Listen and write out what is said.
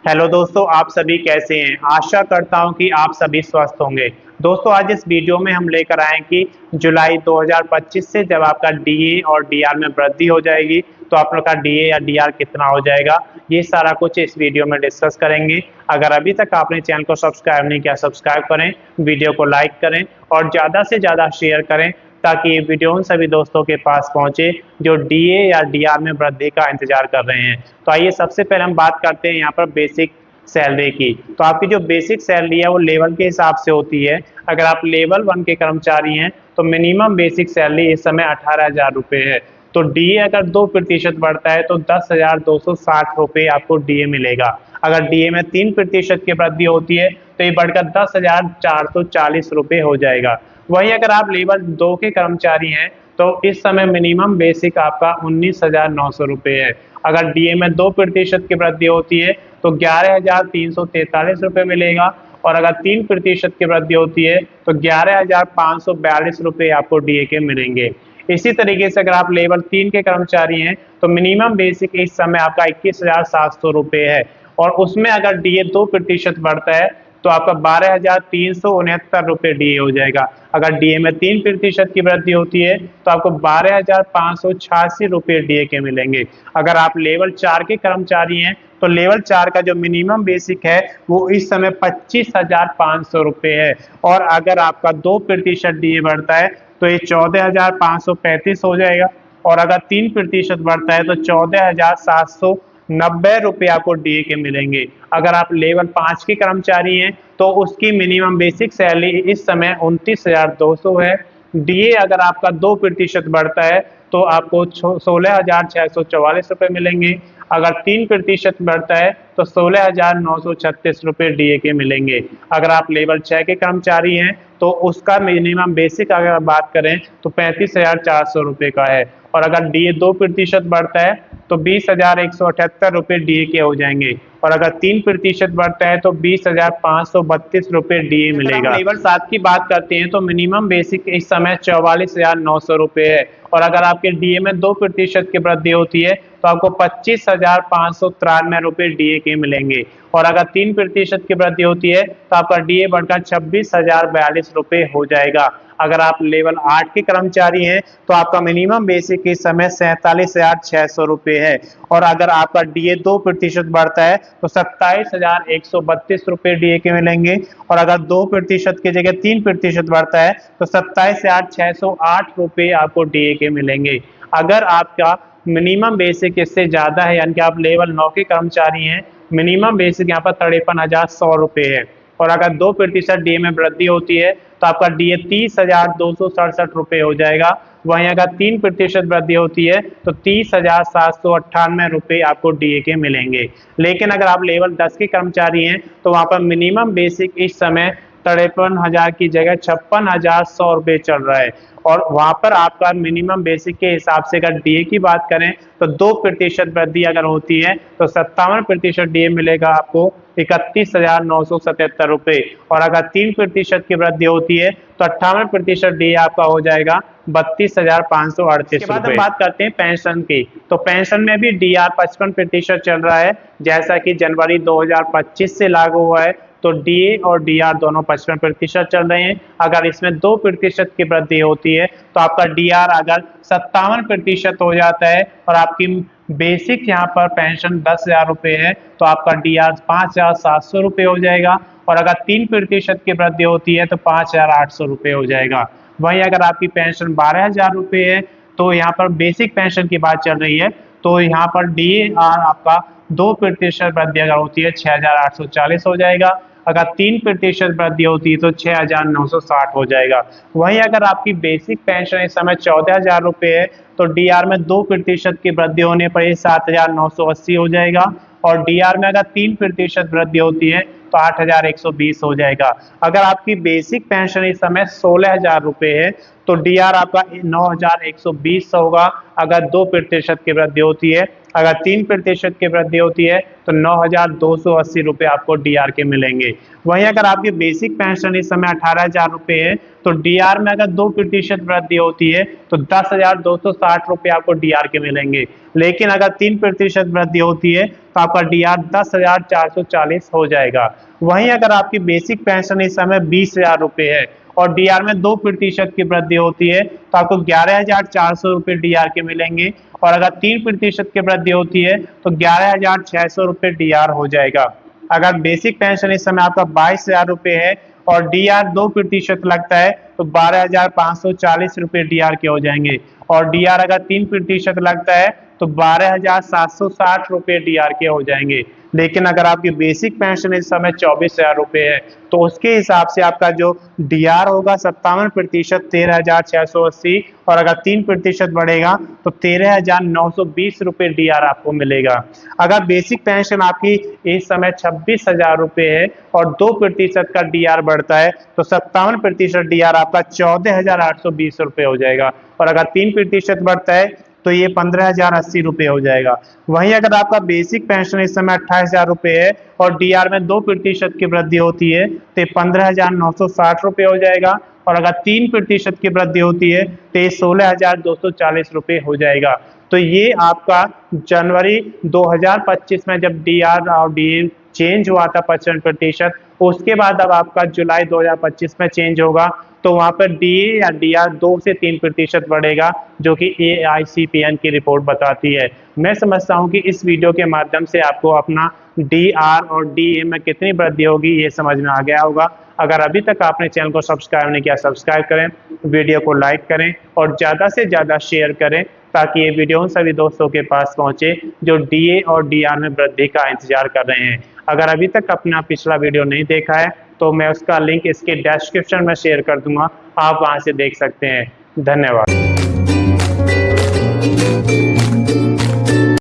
Hello दोस्तों, आप सभी कैसे हैं। आशा करता हूं कि आप सभी स्वस्थ होंगे। दोस्तों, आज इस वीडियो में हम लेकर आए हैं कि जुलाई 2025 से जब आपका डीए और डीआर में वृद्धि हो जाएगी तो आप लोग का डीए या डीआर कितना हो जाएगा, ये सारा कुछ इस वीडियो में डिस्कस करेंगे। अगर अभी तक आपने चैनल को सब्सक्राइब नहीं किया, सब्सक्राइब करें, वीडियो को लाइक करें और ज़्यादा से ज़्यादा शेयर करें ताकि ये वीडियो उन सभी दोस्तों के पास पहुंचे जो डीए या डीआर में वृद्धि का इंतजार कर रहे हैं। तो आइए सबसे पहले हम बात करते हैं यहाँ पर बेसिक सैलरी की। तो आपकी जो बेसिक सैलरी है वो लेवल के हिसाब से होती है। अगर आप लेवल 1 के कर्मचारी हैं तो मिनिमम बेसिक सैलरी इस समय 18,000 रुपये है। तो डीए अगर 2% बढ़ता है तो 10,260 रुपये आपको डीए मिलेगा। अगर डीए में 3% की वृद्धि होती है तो ये बढ़कर 10,440 रुपये हो जाएगा। वहीं अगर आप लेवल 2 के कर्मचारी हैं तो इस समय मिनिमम बेसिक आपका 19,900 रुपये है। अगर डीए में 2% की वृद्धि होती है तो 11,343 रुपये मिलेगा और अगर 3% की वृद्धि होती है तो 11,542 रुपये आपको डीए के मिलेंगे। इसी तरीके से अगर आप लेवल 3 के कर्मचारी हैं तो मिनिमम बेसिक इस समय आपका 21,700 रुपये है और उसमें अगर डीए 2% बढ़ता है तो आपका 12,369 रुपये डीए हो जाएगा। अगर डीए में 3% की वृद्धि होती है तो आपको 12,586 रुपये डीए के मिलेंगे। अगर आप लेवल 4 के कर्मचारी हैं तो लेवल 4 का जो मिनिमम बेसिक है वो इस समय 25,500 रुपये है और अगर आपका 2% डीए बढ़ता है तो ये 14,535 हो जाएगा और अगर 3% बढ़ता है तो 14,790 रुपये आपको डीए के मिलेंगे। अगर आप लेवल 5 के कर्मचारी हैं तो उसकी मिनिमम बेसिक सैलरी इस समय 29,200 है। डीए अगर आपका 2% बढ़ता है तो आपको 16,644 रुपये मिलेंगे। अगर 3% बढ़ता है तो 16,936 रुपये डीए के मिलेंगे। अगर आप लेवल 6 के कर्मचारी हैं तो उसका मिनिमम बेसिक अगर बात करें तो 35,400 रुपये का है और अगर डीए 2% बढ़ता है तो 20,178 रुपये डीए के हो जाएंगे और अगर 3% बढ़ता है तो 20,532 रुपये डीए मिलेगा। लेवल 7 की बात करते हैं तो मिनिमम बेसिक इस समय 44,900 रुपये है और अगर आपके डीए में 2% की वृद्धि होती है तो आपको 25,593 रुपये डीए के मिलेंगे और अगर 3% की वृद्धि होती है तो आपका डीए बढ़कर 26,042 रुपये हो जाएगा। अगर आप लेवल 8 के कर्मचारी हैं तो आपका मिनिमम बेसिक इस समय 47,600 रुपये है और अगर आपका डीए 2% बढ़ता है तो 27,132 रुपये डीए के मिलेंगे और अगर 2% की जगह 3% बढ़ता है तो 27,608 रुपये आपको डीए के मिलेंगे। अगर आपका मिनिमम बेसिक इससे ज़्यादा है यानी कि आप लेवल 9 के कर्मचारी हैं, मिनिमम बेसिक यहाँ पर 53,100 रुपये है और अगर 2% डीए में वृद्धि होती है तो आपका डीए 30,267 रुपये हो जाएगा। वहीं अगर 3% वृद्धि होती है तो 30,798 रुपये आपको डीए के मिलेंगे। लेकिन अगर आप लेवल 10 के कर्मचारी हैं तो वहाँ पर मिनिमम बेसिक इस समय 53,000 की जगह 56,100 रुपये चल रहा है और वहाँ पर आपका मिनिमम बेसिक के हिसाब से अगर डीए की बात करें तो 2% वृद्धि अगर होती है तो 57% डीए मिलेगा आपको 31,977 रुपये और अगर 3% की वृद्धि होती है तो 58% डीए आपका हो जाएगा 32,538 रुपये। बाद हम बात करते हैं पेंशन की। तो पेंशन में भी डीआर 55% चल रहा है जैसा कि जनवरी 2025 से लागू हुआ है। तो डीए और डीआर दोनों 55% चल रहे हैं। अगर इसमें 2% की वृद्धि होती है तो आपका डीआर अगर 57% हो जाता है और आपकी बेसिक यहाँ पर पेंशन 10,000 रुपये है तो आपका डीआर 5,700 रुपये हो जाएगा और अगर 3% की वृद्धि होती है तो 5,800 रुपये हो जाएगा। वहीं अगर आपकी पेंशन 12,000 रुपये है तो यहाँ पर बेसिक पेंशन की बात चल रही है तो यहाँ पर डीआर आपका 2% वृद्धि अगर होती है 6,840 हो जाएगा। अगर 3% वृद्धि होती है तो 6,960 हो जाएगा। वहीं अगर आपकी बेसिक पेंशन इस समय 14,000 रुपये है तो डीआर में 2% की वृद्धि होने पर ये 7,980 हो जाएगा और डीआर में अगर 3% वृद्धि होती है तो 8,120 हो जाएगा। अगर आपकी बेसिक पेंशन इस समय 16,000 रुपये है तो डीआर आपका 9,120 होगा अगर 2% की वृद्धि होती है। अगर 3% की वृद्धि होती है तो 9,280 रुपये आपको डीआर के मिलेंगे। वहीं अगर आपकी बेसिक पेंशन इस समय 18,000 रुपये है तो डीआर में अगर 2% वृद्धि होती है तो 10,260 रुपये आपको डीआर के मिलेंगे। लेकिन अगर 3% वृद्धि होती है तो तो आपका डीआर 10,440 हो जाएगा। वहीं अगर आपकी बेसिक पेंशन इस समय 20,000 रुपये है और डीआर में 2% की वृद्धि होती है तो आपको 11,400 रुपये डीआर के मिलेंगे, और अगर 3% की वृद्धि होती है तो 11,600 रुपये डीआर हो जाएगा। अगर बेसिक पेंशन इस समय आपका 22,000 रुपये है और डीआर 2% लगता है तो 12,540 रुपये डीआर के हो जाएंगे, और डीआर अगर 3% लगता है तो 12,760 रुपये डीआर के हो जाएंगे। लेकिन अगर आपकी बेसिक पेंशन इस समय 24,000 रुपये है तो उसके हिसाब से आपका जो डीआर होगा 57%, 13,680, और अगर 3% बढ़ेगा तो 13,920 रुपये डीआर आपको मिलेगा। अगर बेसिक पेंशन आपकी इस समय 26,000 रुपये है और 2% का डीआर बढ़ता है तो 57% डीआर आपका 14,820 रुपये हो जाएगा, और अगर 3% बढ़ता है तो ये 15,080 रुपये हो जाएगा। वहीं अगर आपका बेसिक पेंशन इस समय 28,000 रुपये है और डीआर में 2% की वृद्धि होती है तो 15,960 रुपये हो जाएगा, और अगर 3% की वृद्धि होती है तो ये 16,240 रुपये हो जाएगा। तो ये आपका जनवरी 2025 में जब डीआर और डीए चेंज हुआ था 55%, उसके बाद अब आपका जुलाई 2025 में चेंज होगा तो वहां पर डीए या डीआर 2 से 3% बढ़ेगा, जो कि AICPN की रिपोर्ट बताती है। मैं समझता हूं कि इस वीडियो के माध्यम से आपको अपना डीआर और डीए में कितनी वृद्धि होगी ये समझ में आ गया होगा। अगर अभी तक आपने चैनल को सब्सक्राइब नहीं किया, सब्सक्राइब करें, वीडियो को लाइक करें और ज़्यादा से ज़्यादा शेयर करें ताकि ये वीडियो उन सभी दोस्तों के पास पहुंचे जो डीए और डीआर में वृद्धि का इंतजार कर रहे हैं। अगर अभी तक अपना पिछला वीडियो नहीं देखा है तो मैं उसका लिंक इसके डिस्क्रिप्शन में शेयर कर दूंगा, आप वहां से देख सकते हैं। धन्यवाद।